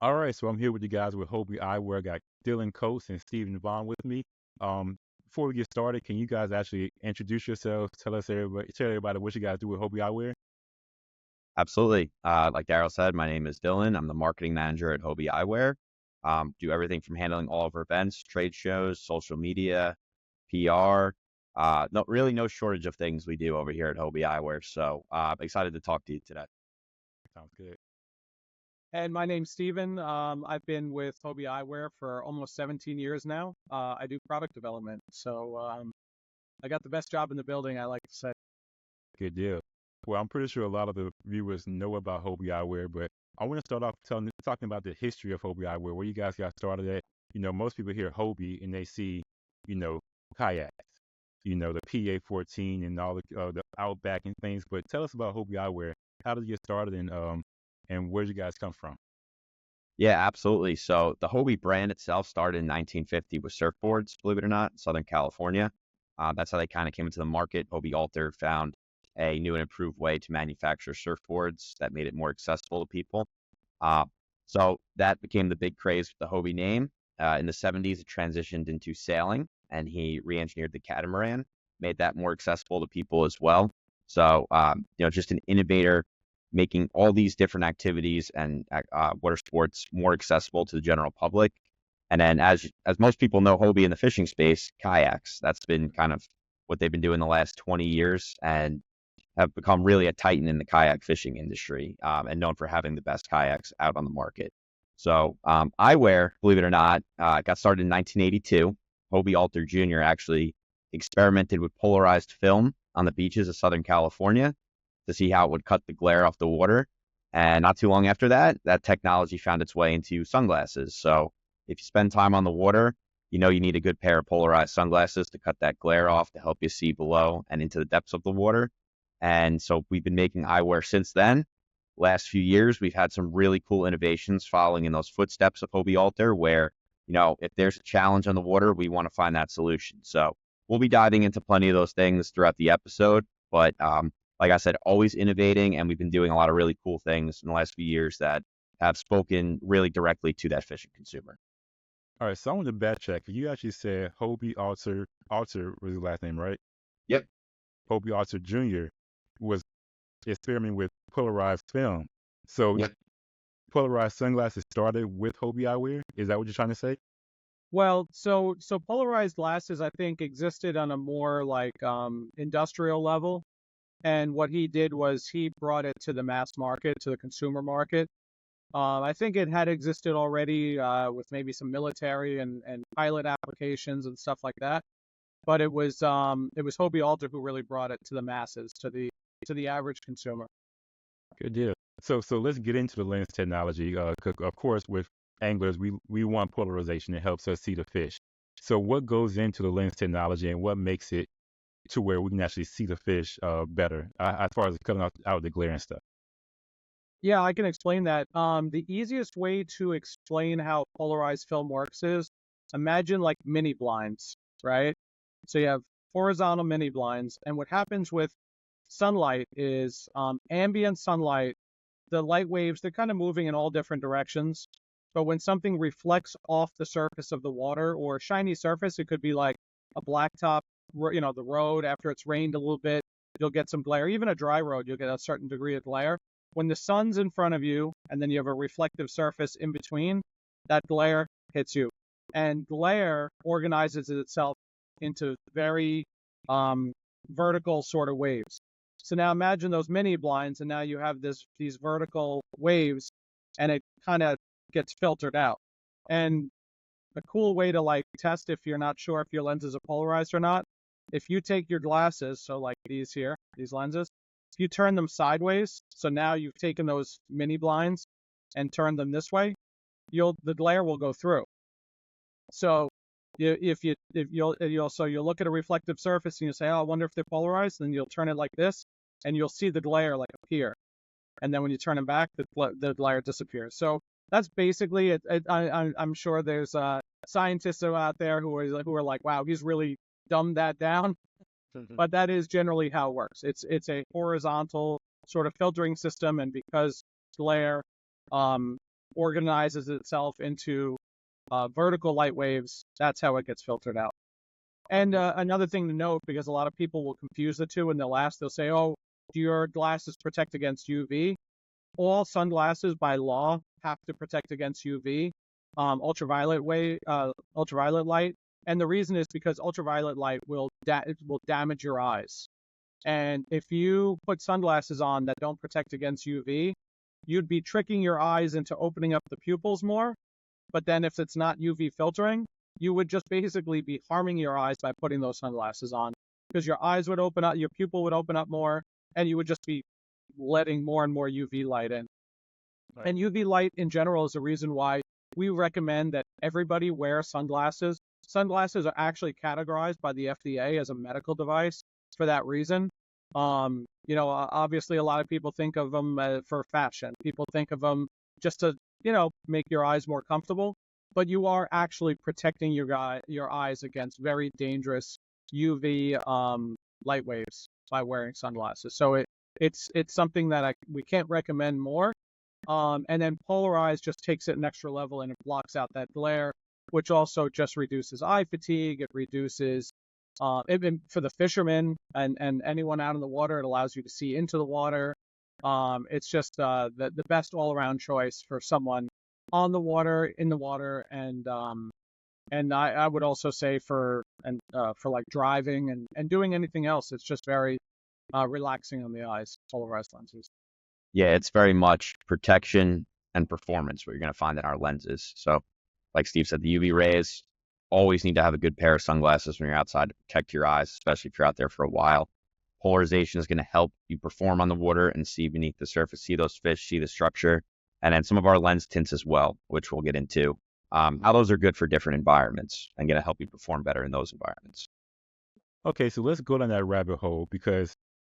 All right, so I'm here with you guys with Hobie Eyewear. I got Dylan Coates and Steven Vaughn with me. Before we get started, can you guys actually introduce yourselves? Tell everybody what you guys do with Hobie Eyewear. Absolutely. Like Daryl said, my name is Dylan. I'm the marketing manager at Hobie Eyewear. Do everything from handling all of our events, trade shows, social media, PR. No shortage of things we do over here at Hobie Eyewear. So excited to talk to you today. Sounds good. And my name's Steven. I've been with Hobie Eyewear for almost 17 years now. I do product development. So I got the best job in the building, I like to say. Good deal. Well, I'm pretty sure a lot of the viewers know about Hobie Eyewear, but I want to start off talking about the history of Hobie Eyewear, where you guys got started at. Most people hear Hobie and they see, you know, kayaks, the PA-14 and all the Outback and things. But tell us about Hobie Eyewear. How did you get started and where did you guys come from? Yeah, absolutely. So the Hobie brand itself started in 1950 with surfboards, believe it or not, in Southern California. That's how they kind of came into the market. Hobie Alter found a new and improved way to manufacture surfboards that made it more accessible to people. Uh, so that became the big craze with the Hobie name. In the 70s, it transitioned into sailing, and he re-engineered the catamaran, made that more accessible to people as well. So, just an innovator making all these different activities and water sports more accessible to the general public. And then, as most people know, Hobie in the fishing space, kayaks. That's been kind of what they've been doing the last 20 years, and have become really a titan in the kayak fishing industry, and known for having the best kayaks out on the market. So eyewear, believe it or not, got started in 1982. Hobie Alter Jr. actually experimented with polarized film on the beaches of Southern California to see how it would cut the glare off the water. And not too long after that, that technology found its way into sunglasses. So if you spend time on the water, you know you need a good pair of polarized sunglasses to cut that glare off to help you see below and into the depths of the water. And so we've been making eyewear since then. Last few years, we've had some really cool innovations following in those footsteps of Hobie Alter, where, if there's a challenge on the water, we want to find that solution. So we'll be diving into plenty of those things throughout the episode. But like I said, always innovating, and we've been doing a lot of really cool things in the last few years that have spoken really directly to that fishing consumer. All right, so I want to backtrack. You actually said Hobie Alter was his last name, right? Yep. Hobie Alter Jr. was experimenting with polarized film. So Yep. polarized sunglasses started with Hobie Eyewear. Is that what you're trying to say? Well, so polarized glasses, I think, existed on a more like industrial level. And what he did was he brought it to the mass market, to the consumer market. I think it had existed already with maybe some military and pilot applications and stuff like that. But it was Hobie Alter who really brought it to the masses, to the average consumer. Good deal. So let's get into the lens technology. Of course, with anglers, we want polarization. It helps us see the fish. So what goes into the lens technology and what makes it to where we can actually see the fish better as far as cutting out the glare and stuff? Yeah, I can explain that. The easiest way to explain how polarized film works is imagine like mini blinds, right? So you have horizontal mini blinds, and what happens with sunlight is ambient sunlight, the light waves, they're kind of moving in all different directions. But when something reflects off the surface of the water or a shiny surface, it could be like a blacktop, the road after it's rained a little bit, you'll get some glare. Even a dry road, you'll get a certain degree of glare. When the sun's in front of you and then you have a reflective surface in between, that glare hits you. And glare organizes itself into very vertical sort of waves. So now imagine those mini blinds, and now you have these vertical waves, and it kind of gets filtered out. And a cool way to like test if you're not sure if your lenses are polarized or not, if you take your glasses, so like these here, these lenses, if you turn them sideways, so now you've taken those mini blinds and turned them this way, the glare will go through. So you'll look at a reflective surface and you say, oh, I wonder if they're polarized. Then you'll turn it like this, and you'll see the glare like appear. And then when you turn them back, the glare disappears. So that's basically it. I'm sure there's scientists out there who are like, wow, he's really dumbed that down. But that is generally how it works. It's a horizontal sort of filtering system, and because glare organizes itself into vertical light waves. That's how it gets filtered out. And another thing to note, because a lot of people will confuse the two and they'll say, oh, do your glasses protect against UV? All sunglasses by law have to protect against UV, ultraviolet light. And the reason is because ultraviolet light will damage your eyes. And if you put sunglasses on that don't protect against UV, you'd be tricking your eyes into opening up the pupils more. But then if it's not UV filtering, you would just basically be harming your eyes by putting those sunglasses on, because your eyes would open up, your pupil would open up more, and you would just be letting more and more UV light in. Right. And UV light in general is the reason why we recommend that everybody wear sunglasses. Sunglasses are actually categorized by the FDA as a medical device for that reason. Obviously a lot of people think of them for fashion. People think of them just to, make your eyes more comfortable, but you are actually protecting your eyes against very dangerous UV light waves by wearing sunglasses. So it's something that we can't recommend more. And then Polarized just takes it an extra level and it blocks out that glare, which also just reduces eye fatigue. It reduces, for the fishermen and anyone out in the water, it allows you to see into the water. It's just the best all-around choice for someone on the water, in the water, and I would also say for like driving and doing anything else, it's just very relaxing on the eyes, polarized lenses. Yeah, it's very much protection and performance what you're going to find in our lenses. So, like Steve said, the UV rays, always need to have a good pair of sunglasses when you're outside to protect your eyes, especially if you're out there for a while. Polarization is going to help you perform on the water and see beneath the surface, see those fish, see the structure, and then some of our lens tints as well, which we'll get into. How those are good for different environments and going to help you perform better in those environments. Okay, so let's go down that rabbit hole, because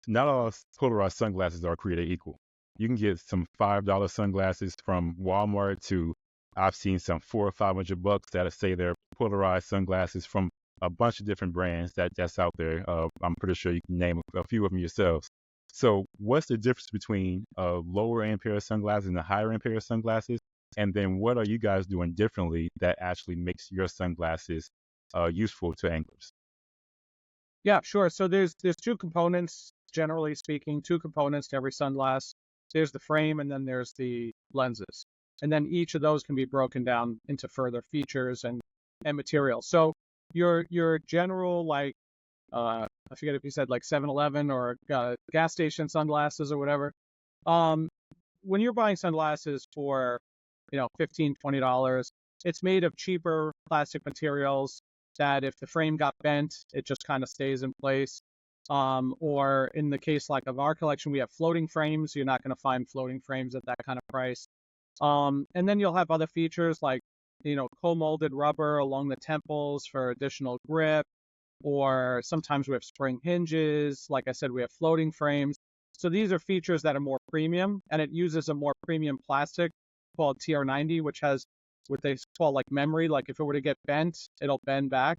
not all polarized sunglasses are created equal. You can get some $5 sunglasses from Walmart to, I've seen some $400 or $500 that say they're polarized sunglasses from a bunch of different brands that's out there. I'm pretty sure you can name a few of them yourselves. So what's the difference between a lower end pair of sunglasses and a higher end pair of sunglasses? And then what are you guys doing differently that actually makes your sunglasses useful to anglers? Yeah, sure. So there's two components, generally speaking, two components to every sunglass. There's the frame and then there's the lenses. And then each of those can be broken down into further features and materials. So your general, like, I forget if you said like 7-Eleven or gas station sunglasses or whatever. When you're buying sunglasses for, $15, $20, it's made of cheaper plastic materials that if the frame got bent, it just kind of stays in place. Or in the case like of our collection, we have floating frames. You're not going to find floating frames at that kind of price. And then you'll have other features like, co-molded rubber along the temples for additional grip, or sometimes we have spring hinges. Like I said, we have floating frames. So these are features that are more premium, and it uses a more premium plastic called TR90, which has what they call like memory. Like if it were to get bent, it'll bend back.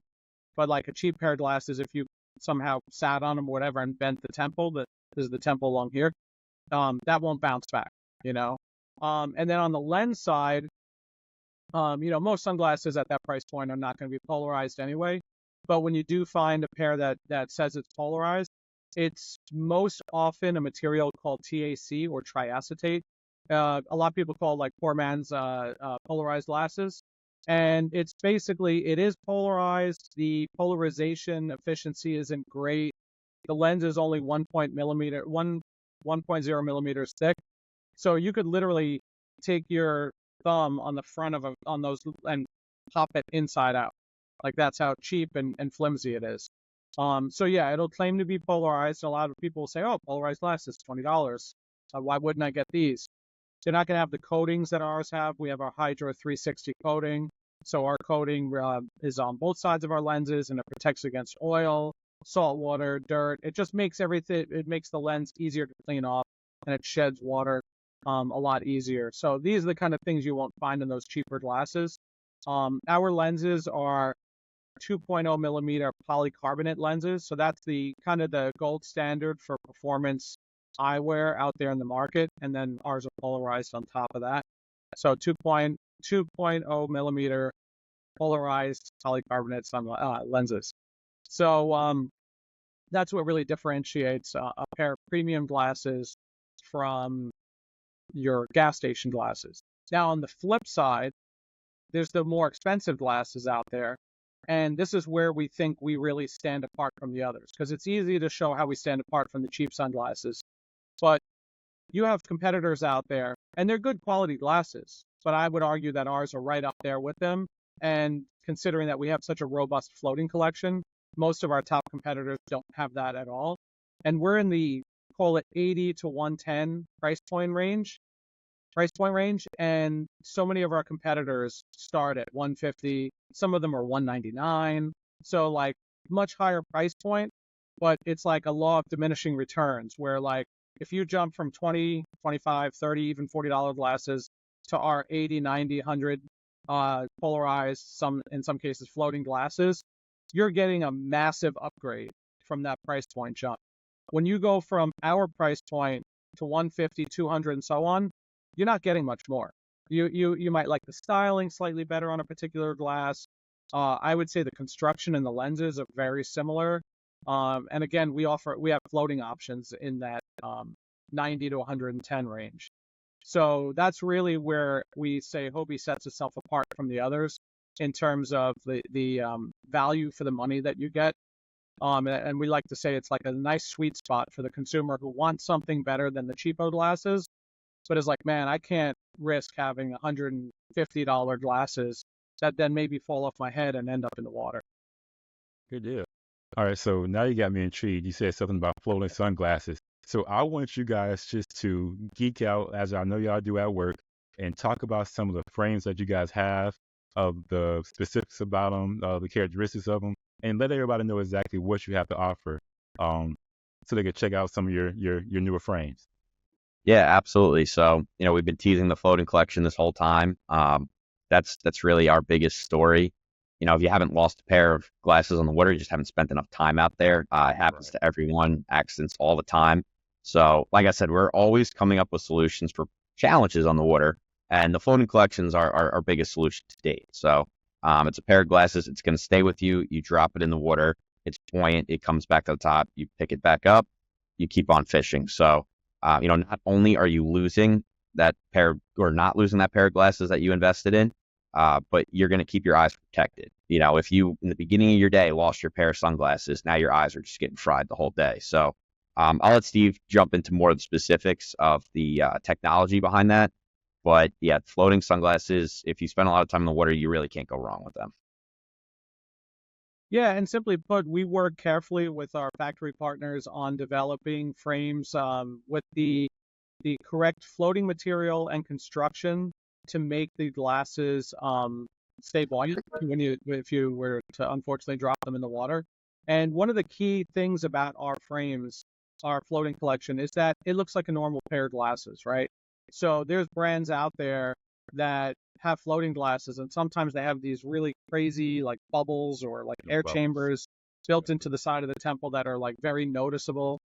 But like a cheap pair of glasses, if you somehow sat on them or whatever and bent the temple, this is the temple along here, that won't bounce back, And then on the lens side, most sunglasses at that price point are not going to be polarized anyway. But when you do find a pair that says it's polarized, it's most often a material called TAC or triacetate. A lot of people call like poor man's polarized glasses. And it's basically, it is polarized. The polarization efficiency isn't great. The lens is only 1.0 millimeters thick. So you could literally take your thumb on the front on those and pop it inside out. Like that's how cheap and flimsy it is. So yeah, it'll claim to be polarized. A lot of people will say, oh, polarized glasses, $20. Why wouldn't I get these? They're not going to have the coatings that ours have. We have our Hydro 360 coating. So our coating is on both sides of our lenses, and it protects against oil, salt water, dirt. It just makes it makes the lens easier to clean off, and it sheds water a lot easier. So these are the kind of things you won't find in those cheaper glasses. Our lenses are 2.0 millimeter polycarbonate lenses. So that's the kind of the gold standard for performance eyewear out there in the market. And then ours are polarized on top of that. So 2.0 millimeter polarized polycarbonate lenses. So that's what really differentiates a pair of premium glasses from your gas station glasses. Now, on the flip side, there's the more expensive glasses out there. And this is where we think we really stand apart from the others, because it's easy to show how we stand apart from the cheap sunglasses. But you have competitors out there, and they're good quality glasses, but I would argue that ours are right up there with them. And considering that we have such a robust floating collection, most of our top competitors don't have that at all. And we're in the, call it 80 to 110 price point range, and so many of our competitors start at 150. Some of them are 199. So like much higher price point, but it's like a law of diminishing returns where like if you jump from 20, 25, 30, even $40 glasses to our 80, 90, 100 polarized, in some cases floating glasses, you're getting a massive upgrade from that price point jump. When you go from our price point to 150, 200, and so on, you're not getting much more. You might like the styling slightly better on a particular glass. I would say the construction and the lenses are very similar. And again, we have floating options in that 90 to 110 range. So that's really where we say Hobie sets itself apart from the others in terms of the value for the money that you get. And we like to say it's like a nice sweet spot for the consumer who wants something better than the cheapo glasses, but is like, man, I can't risk having $150 glasses that then maybe fall off my head and end up in the water. Good deal. All right, so now you got me intrigued. You said something about floating sunglasses. So I want you guys just to geek out, as I know y'all do at work, and talk about some of the frames that you guys have, of the specifics about them, the characteristics of them, and let everybody know exactly what you have to offer, so they can check out some of your newer frames. Yeah, absolutely. So, we've been teasing the floating collection this whole time. That's really our biggest story. If you haven't lost a pair of glasses on the water, you just haven't spent enough time out there. It happens to everyone, accidents all the time. So, like I said, we're always coming up with solutions for challenges on the water, and the floating collections are our biggest solution to date. So, it's a pair of glasses. It's going to stay with you. You drop it in the water. It's buoyant. It comes back to the top. You pick it back up. You keep on fishing. So, not only are you losing that pair or not losing that pair of glasses that you invested in, but you're going to keep your eyes protected. If you, in the beginning of your day, lost your pair of sunglasses, now your eyes are just getting fried the whole day. So I'll let Steve jump into more of the specifics of the technology behind that. But yeah, floating sunglasses, if you spend a lot of time in the water, you really can't go wrong with them. Yeah, and simply put, we work carefully with our factory partners on developing frames with the correct floating material and construction to make the glasses stay buoyant if you were to unfortunately drop them in the water. And one of the key things about our frames, our floating collection, is that it looks like a normal pair of glasses, right? So there's brands out there that have floating glasses, and sometimes they have these really crazy like bubbles or like air chambers built into the side of the temple that are like very noticeable.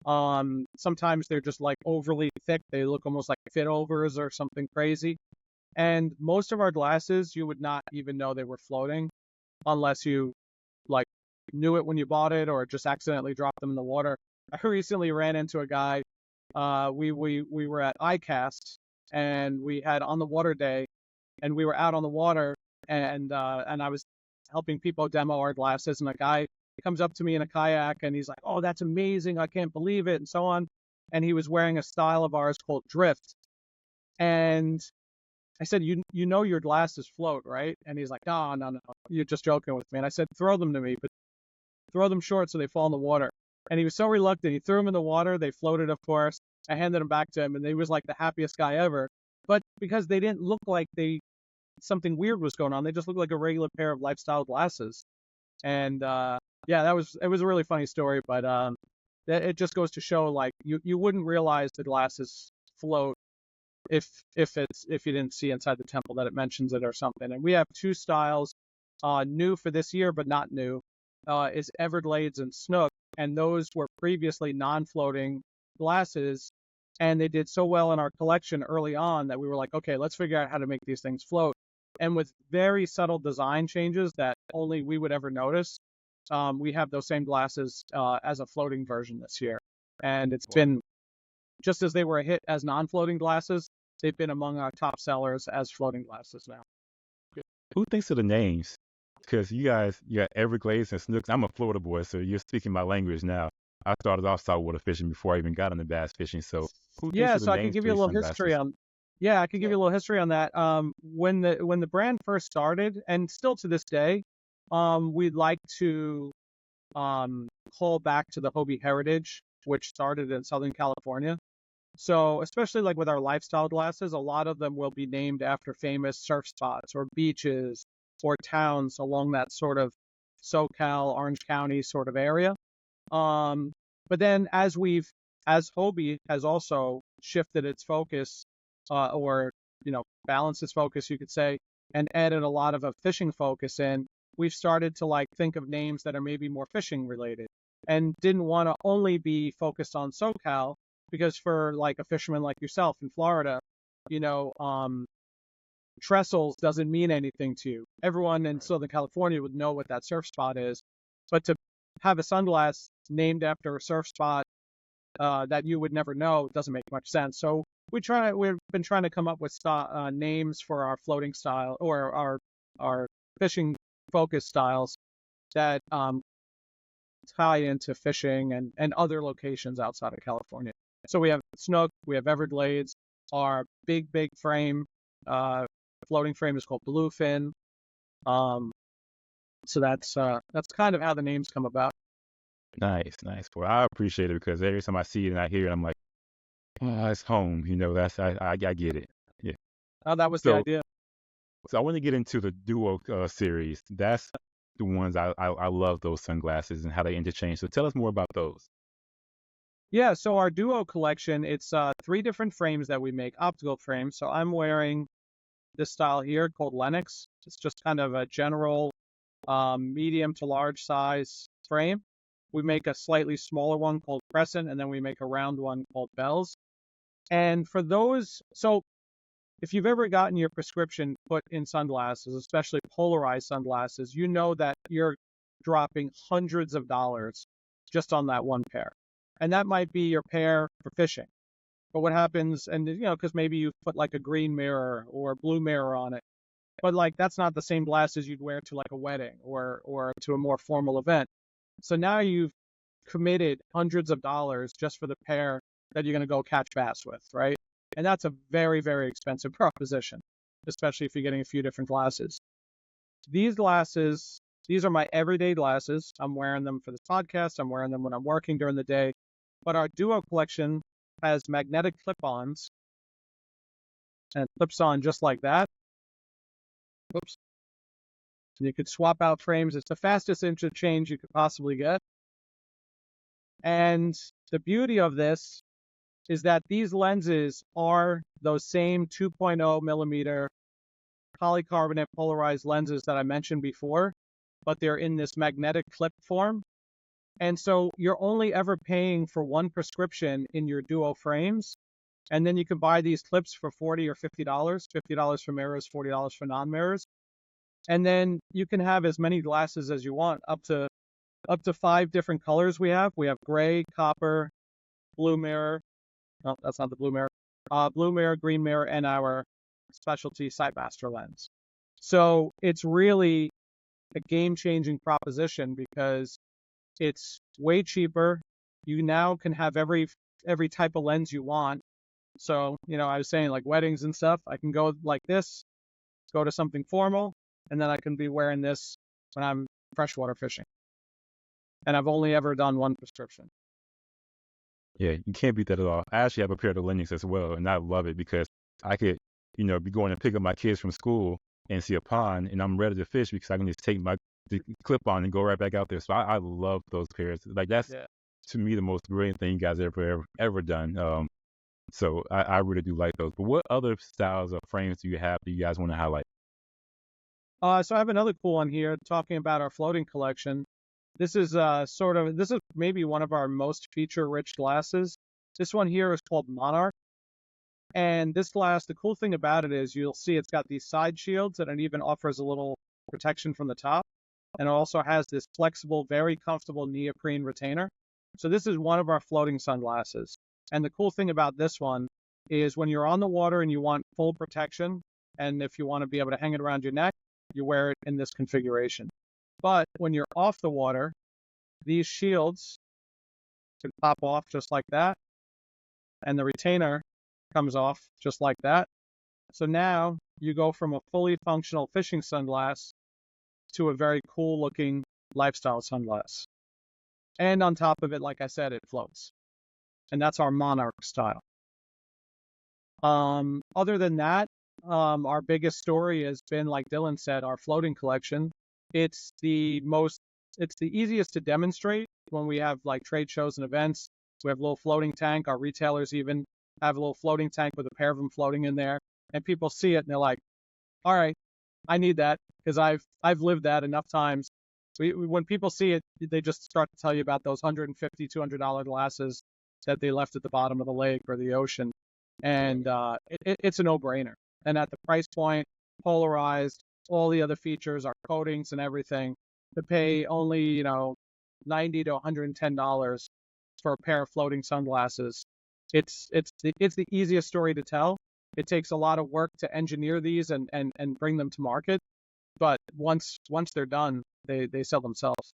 Sometimes they're just like overly thick. They look almost like fit overs or something crazy. And most of our glasses, you would not even know they were floating unless you like knew it when you bought it or just accidentally dropped them in the water. I recently ran into a guy. We were at ICAST and we had on the water day, and we were out on the water, and I was helping people demo our glasses, and a guy comes up to me in a kayak and he's like, "Oh, that's amazing! I can't believe it," and so on. And he was wearing a style of ours called drift, and I said, "You know your glasses float, right?" And he's like, "No, no, no, you're just joking with me." And I said, "Throw them to me, but throw them short so they fall in the water." And he was so reluctant. He threw them in the water. They floated, of course. I handed them back to him, and he was like the happiest guy ever. But because they didn't look like something weird was going on, they just looked like a regular pair of lifestyle glasses. And yeah, it was a really funny story. But it just goes to show, like, you wouldn't realize the glasses float if you didn't see inside the temple that it mentions it or something. And we have two styles, new for this year but not new, is Everglades and Snook, and those were previously non-floating glasses, And they did so well in our collection early on that we were like, okay, let's figure out how to make these things float. And with very subtle design changes that only we would ever notice, we have those same glasses as a floating version this year. And it's been, just as they were a hit as non-floating glasses, they've been among our top sellers as floating glasses now. Who thinks of the names? Because you got Everglades and Snooks. I'm a Florida boy, so you're speaking my language now. I started off saltwater fishing before I even got into bass fishing. So who thinks Yeah, of the so I can names give for you a these little history sunglasses? on. Yeah, I can give you a little history on that. When the brand first started, and still to this day, we'd like to call back to the Hobie heritage, which started in Southern California. So especially like with our lifestyle glasses, a lot of them will be named after famous surf spots or beaches or towns along that sort of SoCal, Orange County sort of area. But then as Hobie has also shifted its focus, or, balanced its focus, you could say, and added a lot of a fishing focus in, we've started to like think of names that are maybe more fishing related and didn't want to only be focused on SoCal because for like a fisherman like yourself in Florida, you know, trestles doesn't mean anything to you. Everyone in Southern California would know what that surf spot is, but to have a sunglass named after a surf spot that you would never know doesn't make much sense. So we've been trying to come up with names for our floating style or our fishing focus styles that tie into fishing and other locations outside of California. So we have Snook, we have Everglades, our big frame floating frame is called Bluefin. So that's kind of how the names come about. Nice. Well, I appreciate it because every time I see it and I hear it, I'm like, oh, it's home. That's I get it. Yeah. Oh, that was the So idea. so I want to get into the Duo series. That's the ones I love those sunglasses and how they interchange. So tell us more about those. Yeah, so our Duo collection, it's 3 different frames that we make, optical frames. So I'm wearing this style here called Lennox. It's just kind of a general medium to large size frame. We make a slightly smaller one called Crescent, and then we make a round one called Bells. And for those, so if you've ever gotten your prescription put in sunglasses, especially polarized sunglasses, you know that you're dropping hundreds of dollars just on that one pair. And that might be your pair for fishing. But what happens, and because maybe you put like a green mirror or a blue mirror on it, but like that's not the same glasses you'd wear to like a wedding or to a more formal event. So now you've committed hundreds of dollars just for the pair that you're going to go catch bass with, right? And that's a very, very expensive proposition, especially if you're getting a few different glasses. These glasses, these are my everyday glasses. I'm wearing them for this podcast. I'm wearing them when I'm working during the day. But our Duo collection has magnetic clip-ons and clips on just like that. Oops. And you could swap out frames. It's the fastest interchange you could possibly get. And the beauty of this is that these lenses are those same 2.0 millimeter polycarbonate polarized lenses that I mentioned before, but they're in this magnetic clip form. And so you're only ever paying for one prescription in your Duo frames. And then you can buy these clips for $40 or $50, $50 for mirrors, $40 for non-mirrors. And then you can have as many glasses as you want, up to 5 different colors we have. We have gray, copper, blue mirror. No, that's not the blue mirror. Blue mirror, green mirror, and our specialty Sightmaster lens. So it's really a game-changing proposition because it's way cheaper. You now can have every type of lens you want. So, I was saying like weddings and stuff, I can go like this, go to something formal, and then I can be wearing this when I'm freshwater fishing. And I've only ever done one prescription. Yeah, you can't beat that at all. I actually have a pair of the Linux as well, and I love it because I could, be going to pick up my kids from school and see a pond, and I'm ready to fish because I can just take the clip on and go right back out there. So I love those pairs. Like that's to me the most brilliant thing you guys ever done. So I really do like those. But what other styles of frames do you have that you guys want to highlight? So I have another cool one here talking about our floating collection. This is this is maybe one of our most feature-rich glasses. This one here is called Monarch. And this glass, the cool thing about it is you'll see it's got these side shields and it even offers a little protection from the top. And it also has this flexible, very comfortable neoprene retainer. So this is one of our floating sunglasses. And the cool thing about this one is when you're on the water and you want full protection, and if you want to be able to hang it around your neck, you wear it in this configuration. But when you're off the water, these shields can pop off just like that, and the retainer comes off just like that. So now you go from a fully functional fishing sunglass to a very cool looking lifestyle sunglass. And on top of it, like I said, it floats. And that's our Monarch style. Other than that, our biggest story has been, like Dylan said, our floating collection. It's the easiest to demonstrate when we have like trade shows and events. We have a little floating tank. Our retailers even have a little floating tank with a pair of them floating in there. And people see it and they're like, all right, I need that, because I've lived that enough times. When people see it, they just start to tell you about those $150, $200 glasses that they left at the bottom of the lake or the ocean. And it's a no-brainer. And at the price point, polarized, all the other features, our coatings and everything, to pay only, $90 to $110 for a pair of floating sunglasses. It's the easiest story to tell. It takes a lot of work to engineer these and bring them to market. But once they're done, they sell themselves.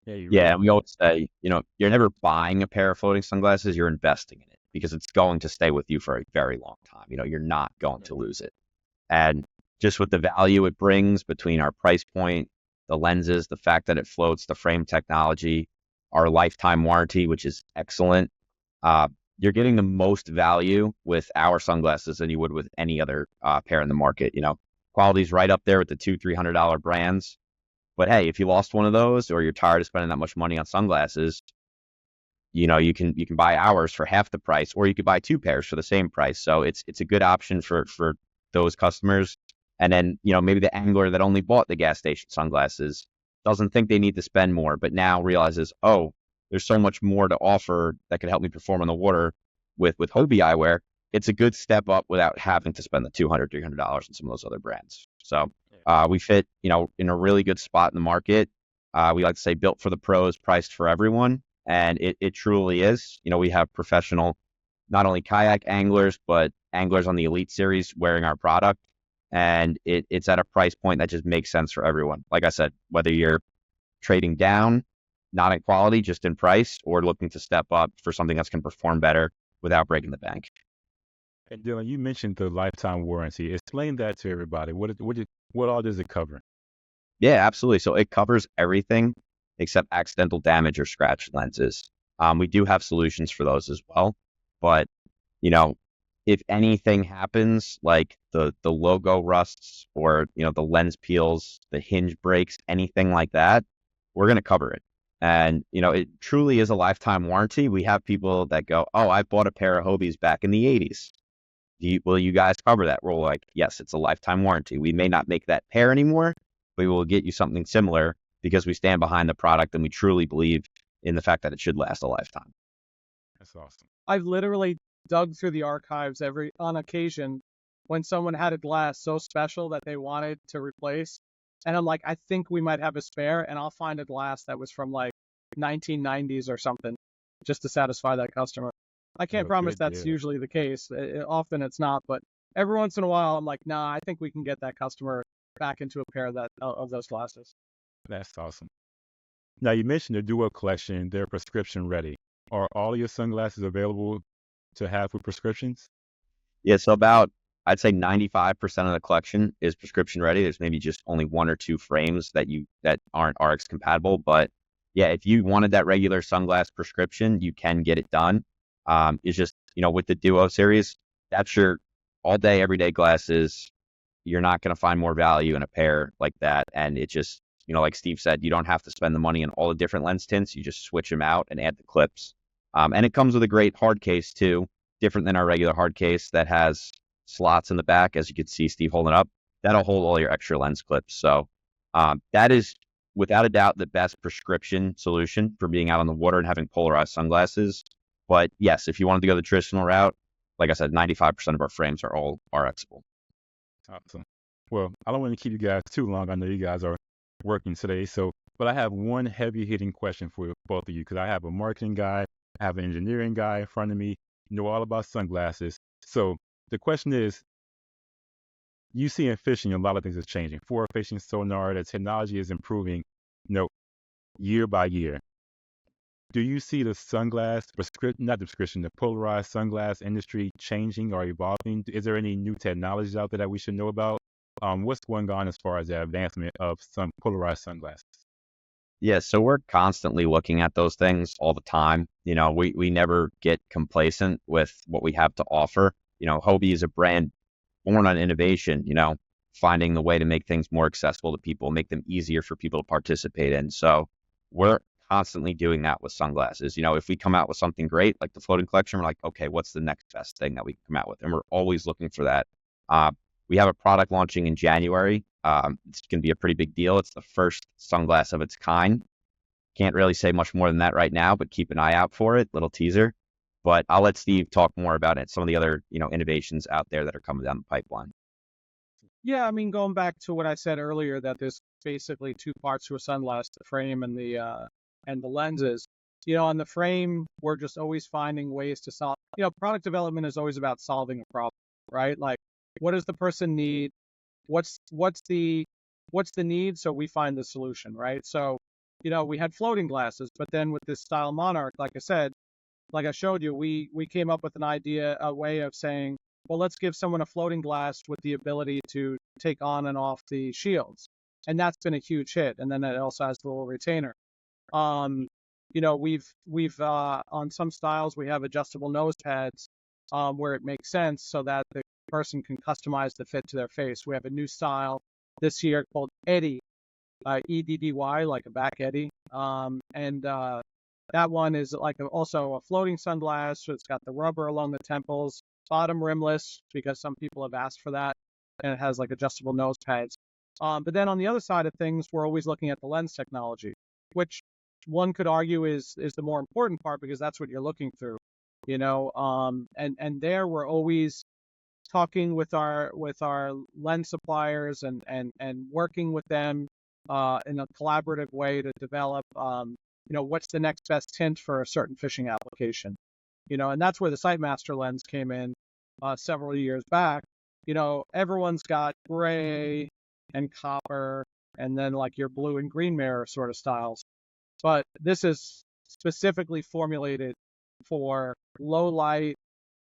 Yeah, and we always say, you're never buying a pair of floating sunglasses, you're investing in it because it's going to stay with you for a very long time. You're not going to lose it. And just with the value it brings between our price point, the lenses, the fact that it floats, the frame technology, our lifetime warranty, which is excellent, you're getting the most value with our sunglasses than you would with any other pair in the market. Quality's right up there with the $200-$300 brands. But hey, if you lost one of those or you're tired of spending that much money on sunglasses, you can buy ours for half the price, or you could buy two pairs for the same price. So it's a good option for those customers. And then, maybe the angler that only bought the gas station sunglasses doesn't think they need to spend more, but now realizes, oh, there's so much more to offer that could help me perform on the water with Hobie Eyewear. It's a good step up without having to spend the $200, $300 on some of those other brands. So we fit, in a really good spot in the market. We like to say built for the pros, priced for everyone. And it truly is. We have professional, not only kayak anglers, but anglers on the Elite Series wearing our product. And it's at a price point that just makes sense for everyone. Like I said, whether you're trading down, not in quality, just in price, or looking to step up for something that's going to perform better without breaking the bank. And Dylan, you mentioned the lifetime warranty. Explain that to everybody. What all does it cover? Yeah, absolutely. So it covers everything except accidental damage or scratch lenses. We do have solutions for those as well. But, if anything happens, like the logo rusts or, the lens peels, the hinge breaks, anything like that, we're going to cover it. And, it truly is a lifetime warranty. We have people that go, oh, I bought a pair of Hobies back in the 80s. Will you guys cover that? We're like, yes, it's a lifetime warranty. We may not make that pair anymore, but we will get you something similar because we stand behind the product and we truly believe in the fact that it should last a lifetime. That's awesome. I've literally dug through the archives on occasion when someone had a glass so special that they wanted to replace. And I'm like, I think we might have a spare, and I'll find a glass that was from like 1990s or something just to satisfy that customer. I can't promise that's usually the case. Often it's not, but every once in a while I'm like, nah, I think we can get that customer back into a pair of those glasses. That's awesome. Now, you mentioned the Duo collection. They're prescription ready. Are all of your sunglasses available to have with prescriptions? Yeah, so I'd say 95% of the collection is prescription ready. There's maybe just only one or two frames that aren't RX compatible. But yeah, if you wanted that regular sunglass prescription, you can get it done. It's just, with the Duo series, that's your all day, everyday glasses. You're not going to find more value in a pair like that. And it just, like Steve said, you don't have to spend the money on all the different lens tints. You just switch them out and add the clips. And it comes with a great hard case too, different than our regular hard case that has slots in the back, as you can see Steve holding up. That'll hold all your extra lens clips. So that is without a doubt the best prescription solution for being out on the water and having polarized sunglasses. But yes, if you wanted to go the traditional route, like I said, 95% of our frames are all RXable. Awesome. Well, I don't want to keep you guys too long. I know you guys are working today. But I have one heavy hitting question for both of you because I have a marketing guy, I have an engineering guy in front of me, know all about sunglasses. So the question is, you see in fishing, a lot of things are changing. Forward fishing sonar, the technology is improving, year by year. Do you see the the polarized sunglass industry changing or evolving? Is there any new technologies out there that we should know about? What's going on as far as the advancement of some polarized sunglasses? Yeah, so we're constantly looking at those things all the time. We never get complacent with what we have to offer. Hobie is a brand born on innovation, finding the way to make things more accessible to people, make them easier for people to participate in. So we're constantly doing that with sunglasses. If we come out with something great, like the floating collection, we're like, okay, what's the next best thing that we can come out with? And we're always looking for that. We have a product launching in January. It's going to be a pretty big deal. It's the first sunglass of its kind. Can't really say much more than that right now, but keep an eye out for it. Little teaser. But I'll let Steve talk more about it. Some of the other, innovations out there that are coming down the pipeline. Yeah, I mean, going back to what I said earlier, that there's basically two parts to a sunglass: the frame and the lenses. On the frame, we're just always finding ways to solve. Product development is always about solving a problem, right? Like, what does the person need? What's the need? So we find the solution, right? So, we had floating glasses, but then with this style Monarch, like I said, like I showed you, we came up with an idea, a way of saying, well, let's give someone a floating glass with the ability to take on and off the shields. And that's been a huge hit. And then it also has the little retainer. We've on some styles, we have adjustable nose pads where it makes sense so that the person can customize the fit to their face. We have a new style this year called Eddy, EDDY, like a back eddy. That one is like also a floating sunglass. So it's got the rubber along the temples, bottom rimless, because some people have asked for that. And it has like adjustable nose pads. But then on the other side of things, we're always looking at the lens technology, which one could argue is the more important part because that's what you're looking through, and there we're always talking with our lens suppliers and working with them in a collaborative way to develop what's the next best tint for a certain fishing application, and that's where the Sightmaster lens came in several years back. Everyone's got gray and copper and then like your blue and green mirror sort of styles, but this is specifically formulated for low light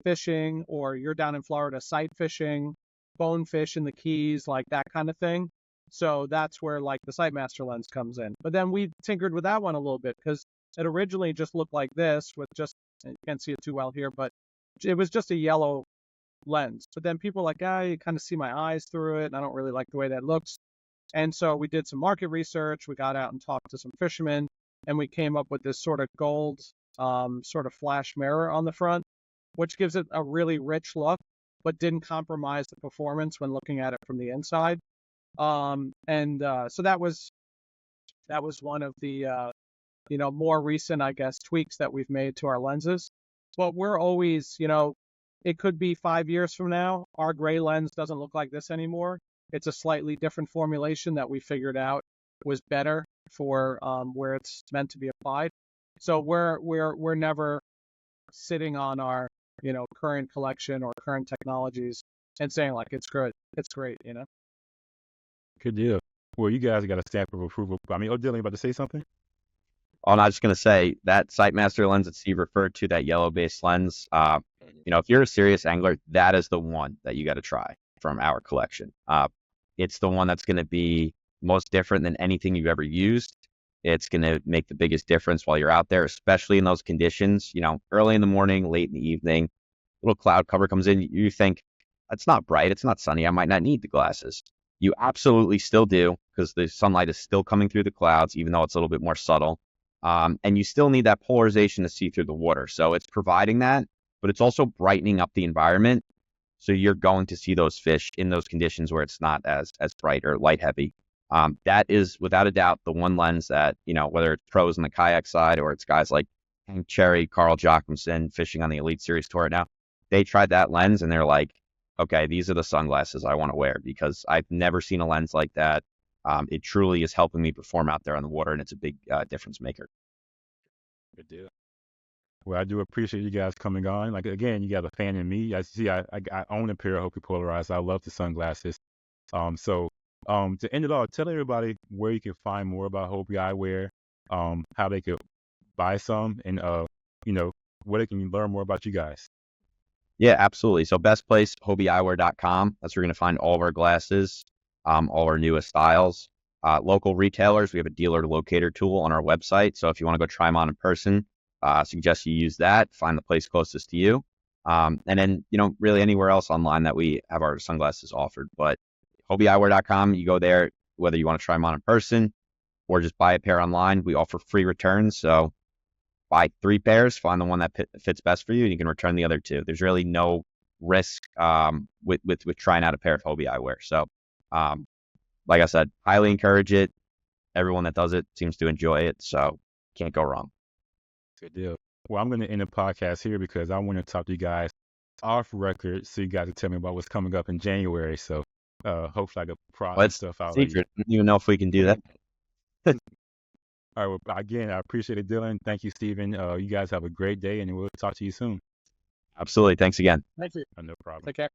fishing, or you're down in Florida sight fishing, bonefish in the Keys, like that kind of thing. So that's where like the Sightmaster lens comes in. But then we tinkered with that one a little bit because it originally just looked like this with just, you can't see it too well here, but it was just a yellow lens. But then people were like, you kind of see my eyes through it, and I don't really like the way that looks. And so we did some market research. We got out and talked to some fishermen, and we came up with this sort of gold sort of flash mirror on the front, which gives it a really rich look, but didn't compromise the performance when looking at it from the inside. So that was one of the more recent, I guess, tweaks that we've made to our lenses. But we're always, it could be 5 years from now, our gray lens doesn't look like this anymore. It's a slightly different formulation that we figured out was better for where it's meant to be applied. So we're never sitting on our current collection or current technologies and saying like it's good, it's great, Good deal. Well, you guys got a stamp of approval. I mean, Dylan, you about to say something? Oh, and I was just going to say that Sightmaster lens that Steve referred to, that yellow-based lens, if you're a serious angler, that is the one that you got to try from our collection. It's the one that's going to be most different than anything you've ever used. It's going to make the biggest difference while you're out there, especially in those conditions, early in the morning, late in the evening, little cloud cover comes in. You think, it's not bright, it's not sunny, I might not need the glasses. You absolutely still do, because the sunlight is still coming through the clouds, even though it's a little bit more subtle. And you still need that polarization to see through the water. So it's providing that, but it's also brightening up the environment. So you're going to see those fish in those conditions where it's not as bright or light heavy. That is without a doubt the one lens that, whether it's pros on the kayak side or it's guys like Hank Cherry, Carl Jochimson fishing on the Elite Series Tour right now, they tried that lens and they're like, okay, these are the sunglasses I want to wear because I've never seen a lens like that. It truly is helping me perform out there on the water, and it's a big difference maker. Good deal. Well, I do appreciate you guys coming on. Like again, you got a fan in me. I see. I own a pair of Hobie Polarized. I love the sunglasses. So to end it all, tell everybody where you can find more about Hobie Eyewear, how they could buy some, and you know, where they can learn more about you guys. Yeah, absolutely. So best place, HobieEyewear.com. That's where you're going to find all of our glasses, all our newest styles. Local retailers, we have a dealer locator tool on our website. So if you want to go try them on in person, suggest you use that. Find the place closest to you. And then, really anywhere else online that we have our sunglasses offered. But HobieEyewear.com, you go there, whether you want to try them on in person or just buy a pair online. We offer free returns. So buy 3 pairs, find the one that fits best for you, and you can return the other 2. There's really no risk with trying out a pair of Hobie Eyewear. So, like I said, highly encourage it. Everyone that does it seems to enjoy it, so can't go wrong. Good deal. Well, I'm going to end the podcast here because I want to talk to you guys off record, so you guys can tell me about what's coming up in January. So, hopefully, I can process stuff out. Secret. I don't even know if we can do that. All right. Well, again, I appreciate it, Dylan. Thank you, Steven. You guys have a great day, and we'll talk to you soon. Absolutely. Thanks again. Thank you. No problem. Take care.